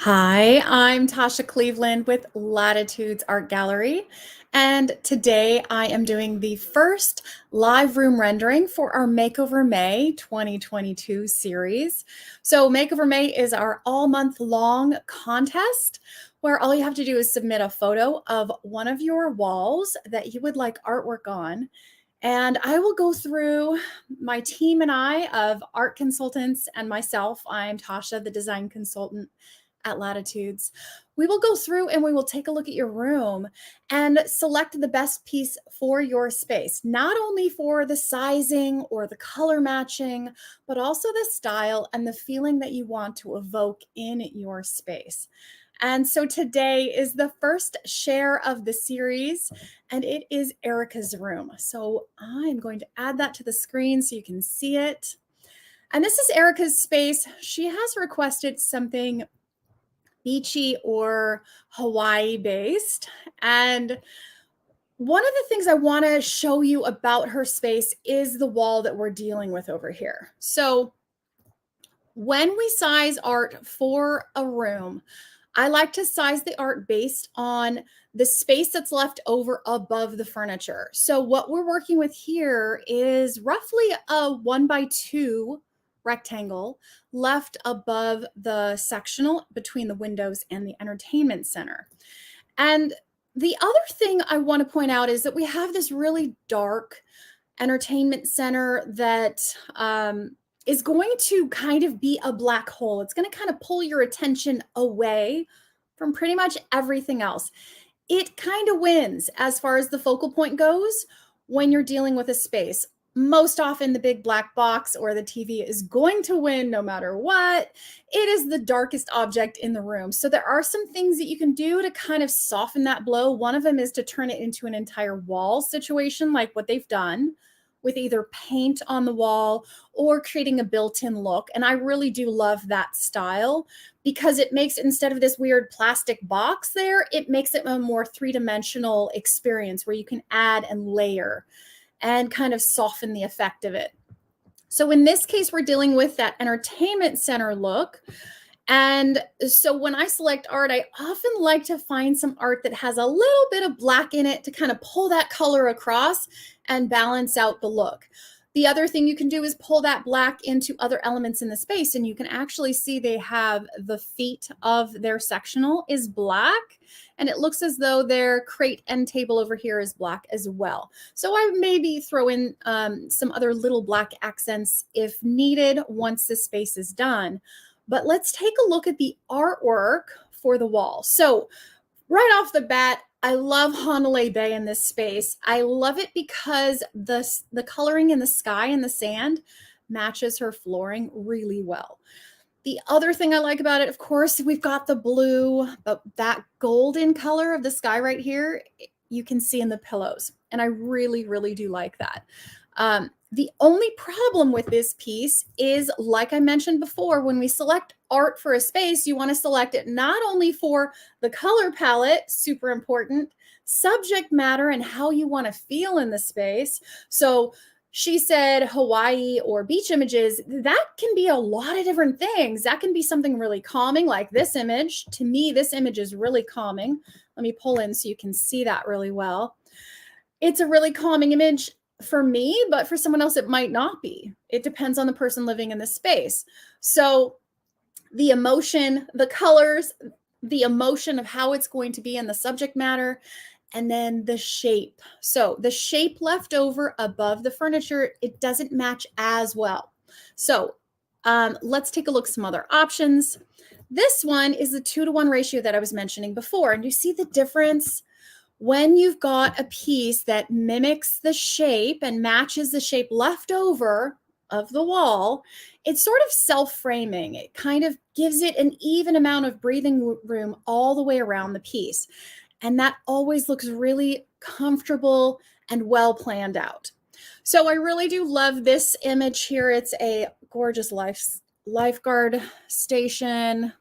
Hi, I'm Tasha Cleveland with Latitudes Art Gallery, and today I am doing the first live room rendering for our Makeover May 2022 series. So Makeover May is our all month long contest where all you have to do is submit a photo of one of your walls that you would like artwork on. And I will go through my team and I of art consultants and myself. I'm Tasha, the design consultant at Latitudes. We will go through and we will take a look at your room and select the best piece for your space, not only for the sizing or the color matching, but also the style and the feeling that you want to evoke in your space. And so today is the first share of the series, and it is Erica's room. So I'm going to add that to the screen so you can see it. And this is Erica's space. She has requested something beachy or Hawaii based. And one of the things I want to show you about her space is the wall that we're dealing with over here. So when we size art for a room, I like to size the art based on the space that's left over above the furniture. So what we're working with here is roughly a 1x2 rectangle left above the sectional between the windows and the entertainment center. And the other thing I want to point out is that we have this really dark entertainment center that is going to kind of be a black hole. It's going to kind of pull your attention away from pretty much everything else. It kind of wins as far as the focal point goes when you're dealing with a space. Most often, the big black box or the TV is going to win no matter what. It is the darkest object in the room. So there are some things that you can do to kind of soften that blow. One of them is to turn it into an entire wall situation, like what they've done with either paint on the wall or creating a built-in look. And I really do love that style because it makes, instead of this weird plastic box there, it makes it a more three-dimensional experience where you can add and layer and kind of soften the effect of it. So in this case, we're dealing with that entertainment center look. And so when I select art, I often like to find some art that has a little bit of black in it to kind of pull that color across and balance out the look. The other thing you can do is pull that black into other elements in the space, and you can actually see they have the feet of their sectional is black, and it looks as though their crate end table over here is black as well. So I maybe throw in some other little black accents if needed once the space is done. But let's take a look at the artwork for the wall. So right off the bat, I love Honolulu Bay in this space. I love it because the coloring in the sky and the sand matches her flooring really well. The other thing I like about it, of course, we've got the blue, but that golden color of the sky right here, you can see in the pillows. And I really, really do like that. The only problem with this piece is, like I mentioned before, when we select art for a space, you want to select it not only for the color palette, super important, subject matter, and how you want to feel in the space. So she said Hawaii or beach images. That can be a lot of different things. That can be something really calming, like this image. To me, this image is really calming. Let me pull in so you can see that really well. It's a really calming image for me, but for someone else, it might not be. It depends on the person living in the space. So the emotion, the colors, the emotion of how it's going to be in the subject matter, and then the shape. So the shape left over above the furniture, it doesn't match as well. So let's take a look at some other options. This one is the 2-to-1 ratio that I was mentioning before. And you see the difference when you've got a piece that mimics the shape and matches the shape left over of the wall. It's sort of self-framing. It kind of gives it an even amount of breathing room all the way around the piece. And that always looks really comfortable and well planned out. So I really do love this image here. It's a gorgeous lifeguard station.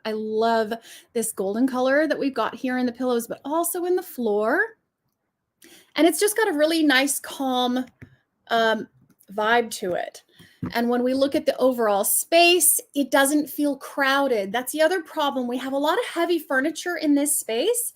I love this golden color that we've got here in the pillows, but also in the floor. And it's just got a really nice, calm vibe to it. And when we look at the overall space, it doesn't feel crowded. That's the other problem. We have a lot of heavy furniture in this space.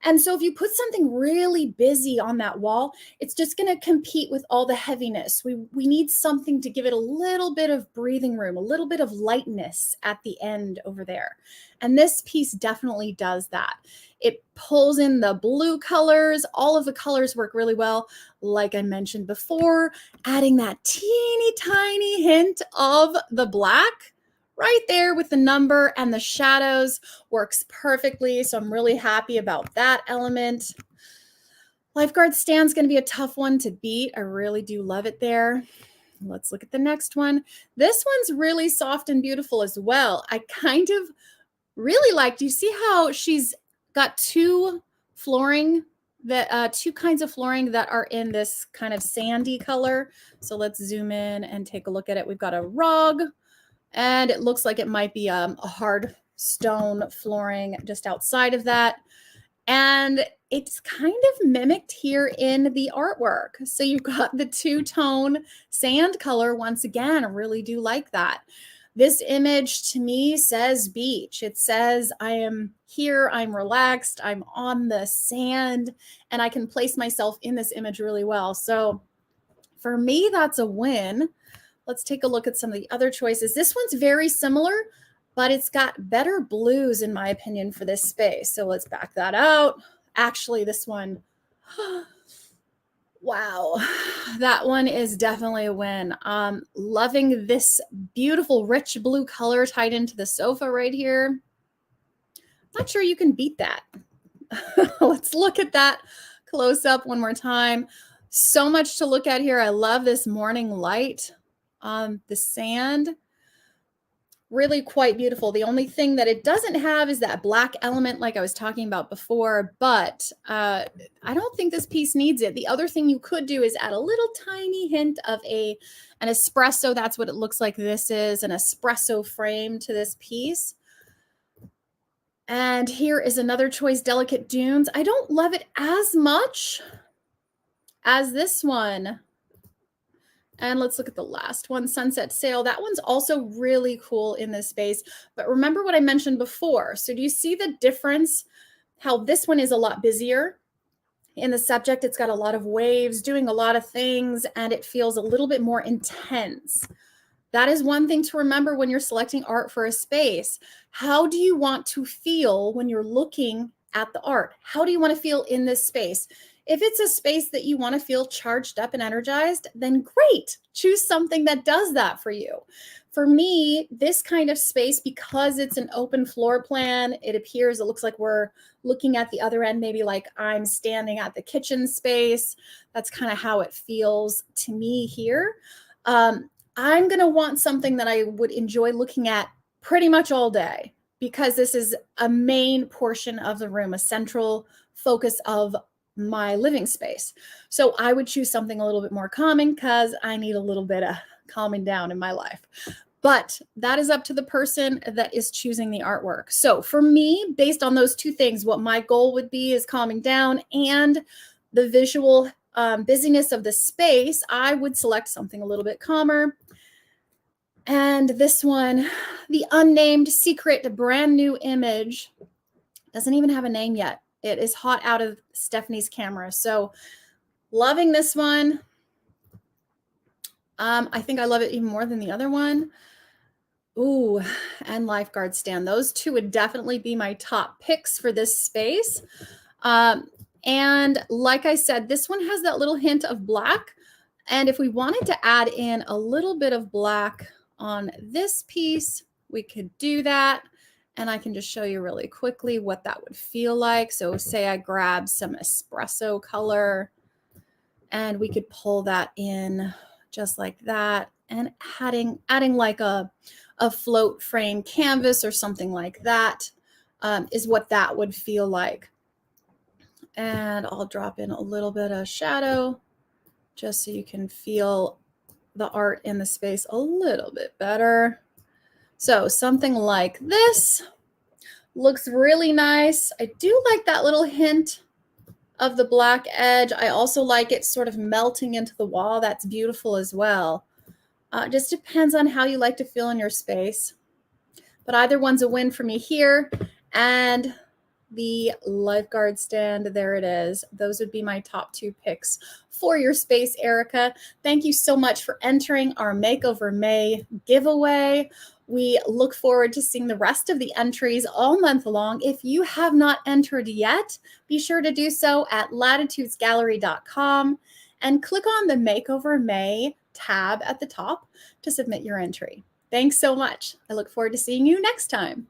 And so if you put something really busy on that wall, it's just going to compete with all the heaviness. We need something to give it a little bit of breathing room, a little bit of lightness at the end over there. And this piece definitely does that. It pulls in the blue colors. All of the colors work really well. Like I mentioned before, adding that teeny tiny hint of the black right there with the number and the shadows works perfectly. So I'm really happy about that element. Lifeguard stand's going to be a tough one to beat. I really do love it there. Let's look at the next one. This one's really soft and beautiful as well. I kind of really like, do you see how she's got two kinds of flooring that are in this kind of sandy color? So let's zoom in and take a look at it. We've got a rug, and it looks like it might be a hard stone flooring just outside of that. And it's kind of mimicked here in the artwork. So you've got the two-tone sand color. Once again, I really do like that. This image to me says beach. It says I am here, I'm relaxed, I'm on the sand, and I can place myself in this image really well. So for me, that's a win. Let's take a look at some of the other choices. This one's very similar, but it's got better blues in my opinion for this space. So let's back that out. Actually, this one, wow, that one is definitely a win. Loving this beautiful rich blue color tied into the sofa right here. Not sure you can beat that. Let's look at that close up one more time. So much to look at here. I love this morning light on the sand. Really quite beautiful. The only thing that it doesn't have is that black element like I was talking about before, but I don't think this piece needs it. The other thing you could do is add a little tiny hint of an espresso. That's what it looks like this is, an espresso frame to this piece. And here is another choice, Delicate Dunes. I don't love it as much as this one. And let's look at the last one, Sunset Sail. That one's also really cool in this space. But remember what I mentioned before. So do you see the difference? How this one is a lot busier. In the subject, it's got a lot of waves, doing a lot of things, and it feels a little bit more intense. That is one thing to remember when you're selecting art for a space. How do you want to feel when you're looking at the art? How do you want to feel in this space? If it's a space that you want to feel charged up and energized, then great. Choose something that does that for you. For me, this kind of space, because it's an open floor plan, it looks like we're looking at the other end, maybe like I'm standing at the kitchen space. That's kind of how it feels to me here. I'm going to want something that I would enjoy looking at pretty much all day, because this is a main portion of the room, a central focus of my living space. So I would choose something a little bit more calming because I need a little bit of calming down in my life. But that is up to the person that is choosing the artwork. So for me, based on those two things, what my goal would be is calming down and the visual busyness of the space, I would select something a little bit calmer. And this one, the unnamed secret brand new image, doesn't even have a name yet. It is hot out of Stephanie's camera. So loving this one. I think I love it even more than the other one. Ooh, and Lifeguard Stand. Those two would definitely be my top picks for this space. And like I said, this one has that little hint of black. And if we wanted to add in a little bit of black on this piece, we could do that. And I can just show you really quickly what that would feel like. So say I grab some espresso color and we could pull that in just like that, and adding like a float frame canvas or something like that is what that would feel like. And I'll drop in a little bit of shadow just so you can feel the art in the space a little bit better. So something like this looks really nice. I do like that little hint of the black edge. I also like it sort of melting into the wall. That's beautiful as well. It just depends on how you like to feel in your space. But either one's a win for me here. And the lifeguard stand, there it is. Those would be my top 2 picks for your space, Erica. Thank you so much for entering our Makeover May giveaway. We look forward to seeing the rest of the entries all month long. If you have not entered yet, be sure to do so at latitudesgallery.com and click on the Makeover May tab at the top to submit your entry. Thanks so much. I look forward to seeing you next time.